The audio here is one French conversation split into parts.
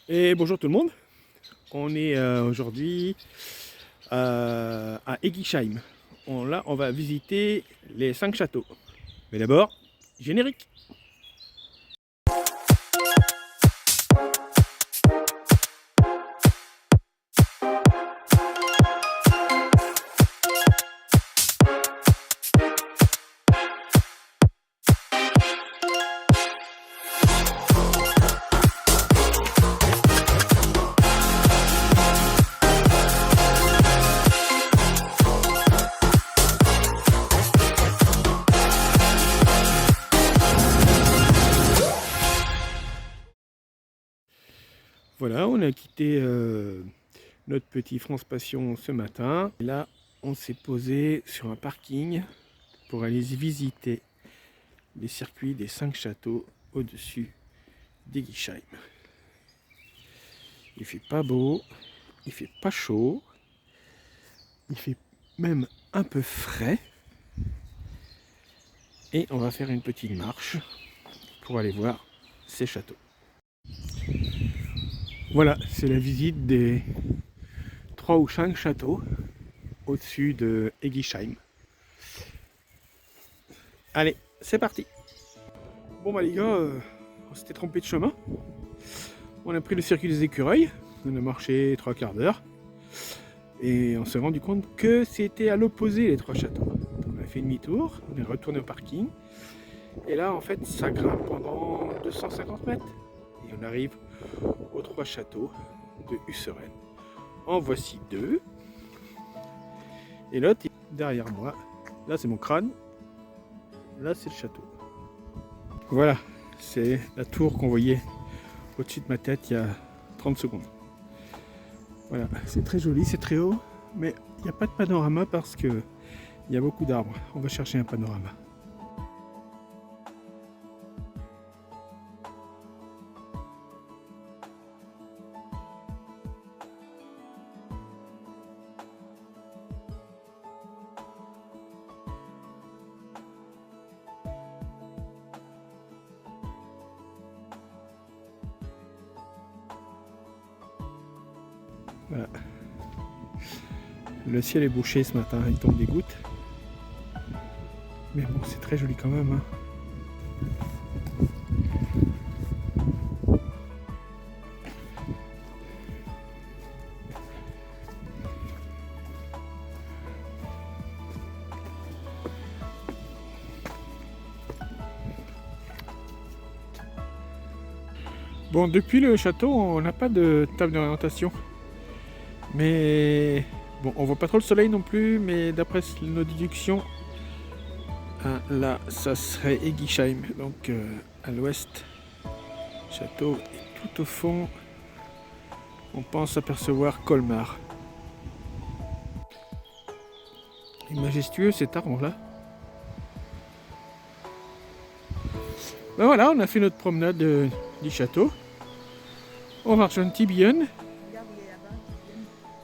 Et bonjour tout le monde, on est aujourd'hui à Eguisheim. Là, on va visiter les 5 châteaux. Mais d'abord, générique. Voilà, on a quitté notre petit France Passion ce matin. Et là, on s'est posé sur un parking pour aller visiter les circuits des 5 châteaux au-dessus d'Eguisheim. Il fait pas beau, il fait pas chaud, il fait même un peu frais. Et on va faire une petite marche pour aller voir ces châteaux. Voilà, c'est la visite des 3 ou 5 châteaux au-dessus de Eguisheim. Allez, c'est parti. Bon bah les gars, on s'était trompé de chemin. On a pris le circuit des écureuils, on a marché 3 quarts d'heure. Et on s'est rendu compte que c'était à l'opposé les 3 châteaux. Donc on a fait demi-tour, on est retourné au parking. Et là en fait ça grimpe pendant 250 mètres. Et on arrive aux 3 châteaux de Usseren. En voici 2. Et l'autre derrière moi. Là c'est mon crâne. Là c'est le château. Voilà, c'est la tour qu'on voyait au-dessus de ma tête il y a 30 secondes. Voilà, c'est très joli, c'est très haut, mais il n'y a pas de panorama parce qu'il y a beaucoup d'arbres. On va chercher un panorama. Voilà. Le ciel est bouché ce matin, il tombe des gouttes. Mais bon, c'est très joli quand même. Bon, depuis le château, on n'a pas de table d'orientation. Mais bon, on voit pas trop le soleil non plus, mais d'après nos déductions, là, ça serait Eguisheim, donc à l'ouest. Château est tout au fond. On pense apercevoir Colmar. Il est majestueux cet arbre-là. Ben voilà, on a fait notre promenade du château. On va rejoindre Tibien.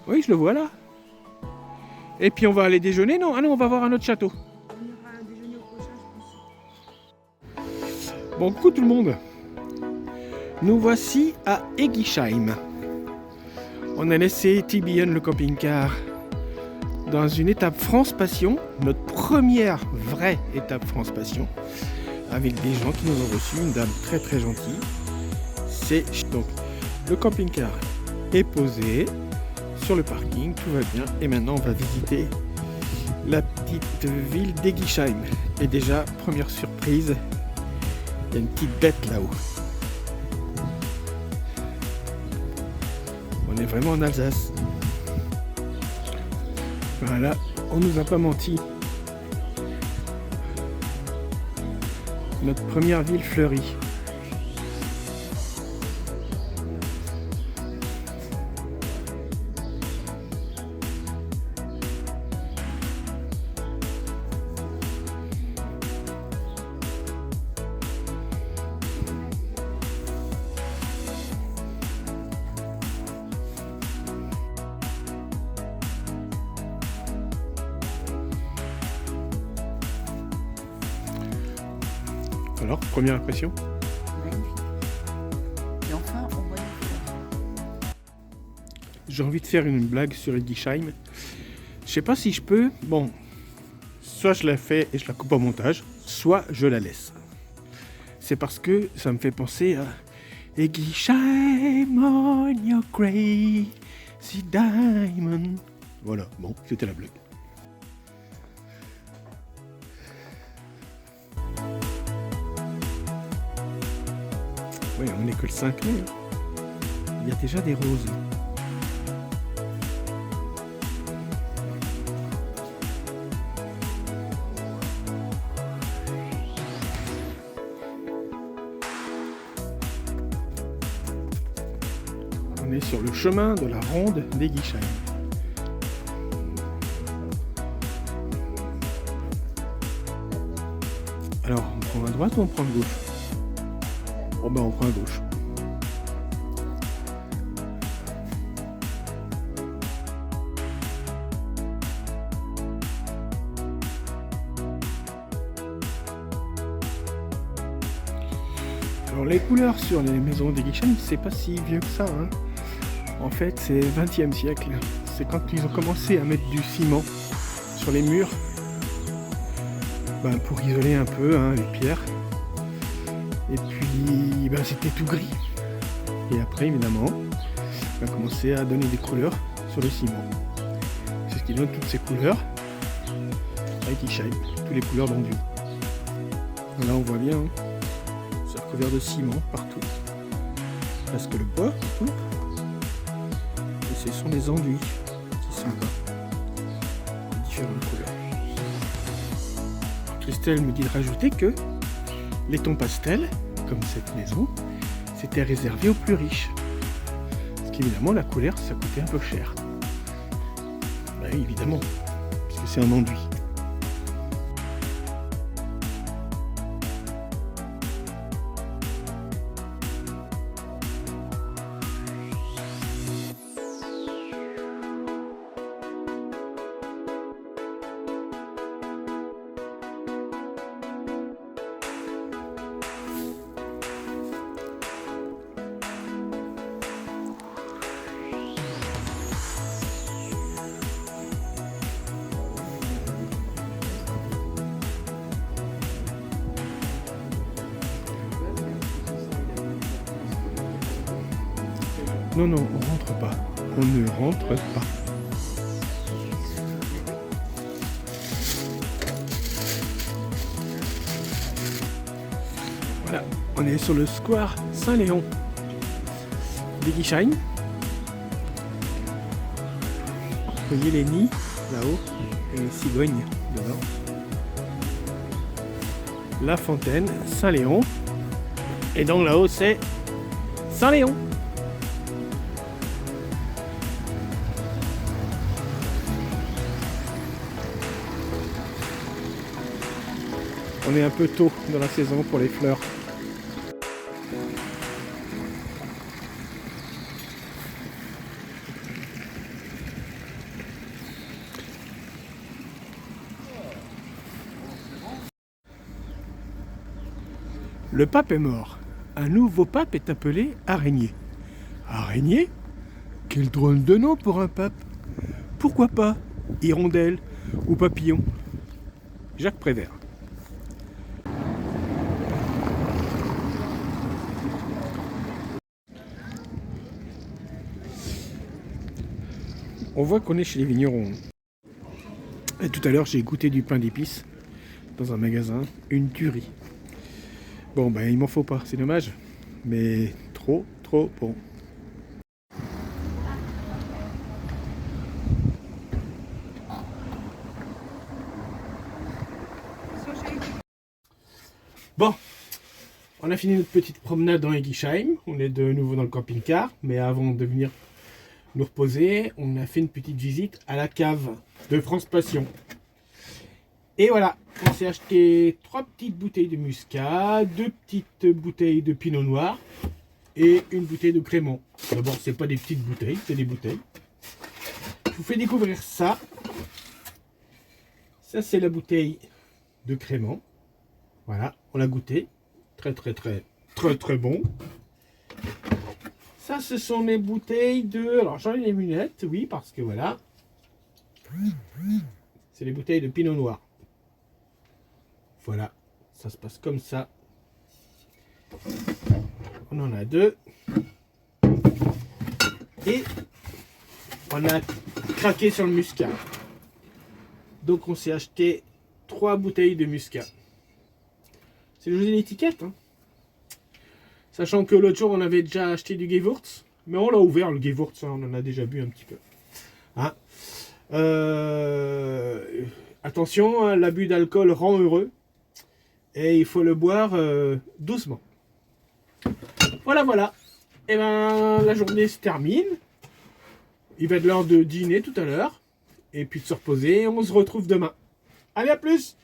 Oui, je le vois là. Et puis on va aller déjeuner, non? Ah non, on va voir un autre château. On aura un déjeuner au prochain, je pense. Bon, coucou tout le monde. Nous voici à Eguisheim. On a laissé Tibien le camping-car dans une étape France Passion, notre première vraie étape France Passion, avec des gens qui nous ont reçus, une dame très très gentille. C'est donc le camping-car est posé sur le parking, tout va bien. Et maintenant on va visiter la petite ville d'Eguisheim. Et déjà, première surprise, il y a une petite bête là-haut. On est vraiment en Alsace. Voilà, on nous a pas menti. Notre première ville fleurie. Alors, première impression? Magnifique. Et enfin, on voit les fleurs. j'ai envie de faire une blague sur Eggisheim. Je sais pas si je peux. Bon, soit je la fais et je la coupe au montage, soit je la laisse. C'est parce que ça me fait penser à Eggisheim on your crazy diamond. Voilà, bon, c'était la blague. Oui, on n'est que le 5 mai. Il y a déjà des roses. On est sur le chemin de la ronde d'Eggisheim. Alors, on prend à droite ou on prend à gauche? Oh ben on prend à gauche. Alors les couleurs sur les maisons d'Eggisheim, c'est pas si vieux que ça, hein. En fait, c'est 20e siècle. C'est quand ils ont commencé à mettre du ciment sur les murs, ben, pour isoler un peu, hein, les pierres. Et puis, ben, c'était tout gris. Et après, évidemment, on a commencé à donner des couleurs sur le ciment. C'est ce qui donne toutes ces couleurs à Eggisheim, toutes les couleurs d'enduit. Là, on voit bien, hein, c'est recouvert de ciment partout. Parce que le bois, tout. Et ce sont les enduits qui sont là, de différentes couleurs. Christelle me dit de rajouter que les tons pastels, comme cette maison, c'était réservé aux plus riches. Parce qu'évidemment, la couleur, ça coûtait un peu cher. Bah oui, évidemment, parce que c'est un enduit. Non, non, on rentre pas. On ne rentre pas. Voilà, on est sur le square Saint-Léon d'Eggisheim. Vous voyez les nids là-haut et les cigognes dedans. La fontaine Saint-Léon. Et donc là-haut c'est Saint-Léon. On est un peu tôt dans la saison pour les fleurs. Le pape est mort. Un nouveau pape est appelé Araignée. Araignée? Quel drôle de nom pour un pape. Pourquoi pas Hirondelle ou Papillon? Jacques Prévert. On voit qu'on est chez les vignerons. Et tout à l'heure, j'ai goûté du pain d'épices dans un magasin, une tuerie. Bon, ben il m'en faut pas, c'est dommage, mais trop bon. Bon, on a fini notre petite promenade dans Eggisheim. On est de nouveau dans le camping-car, mais avant de venir nous reposer, on a fait une petite visite à la cave de France Passion. Et voilà, on s'est acheté 3 petites bouteilles de muscat, 2 petites bouteilles de pinot noir et une bouteille de crémant. D'abord, c'est pas des petites bouteilles, c'est des bouteilles. Je vous fais découvrir ça. Ça, c'est la bouteille de crémant. Voilà, on l'a goûté. Très bon. Ça, ce sont les bouteilles de... Alors, j'enlève les lunettes, oui, parce que voilà. C'est les bouteilles de Pinot Noir. Voilà, ça se passe comme ça. On en a 2. Et on a craqué sur le muscat. Donc on s'est acheté 3 bouteilles de muscat. C'est juste une étiquette. Hein. Sachant que l'autre jour on avait déjà acheté du Gewürz. Mais on l'a ouvert le Gewürz, hein, on en a déjà bu un petit peu. Hein. Attention, hein, l'abus d'alcool rend heureux. Et il faut le boire doucement. Voilà, voilà. Et ben la journée se termine. Il va être l'heure de dîner tout à l'heure. Et puis de se reposer. On se retrouve demain. Allez, à plus!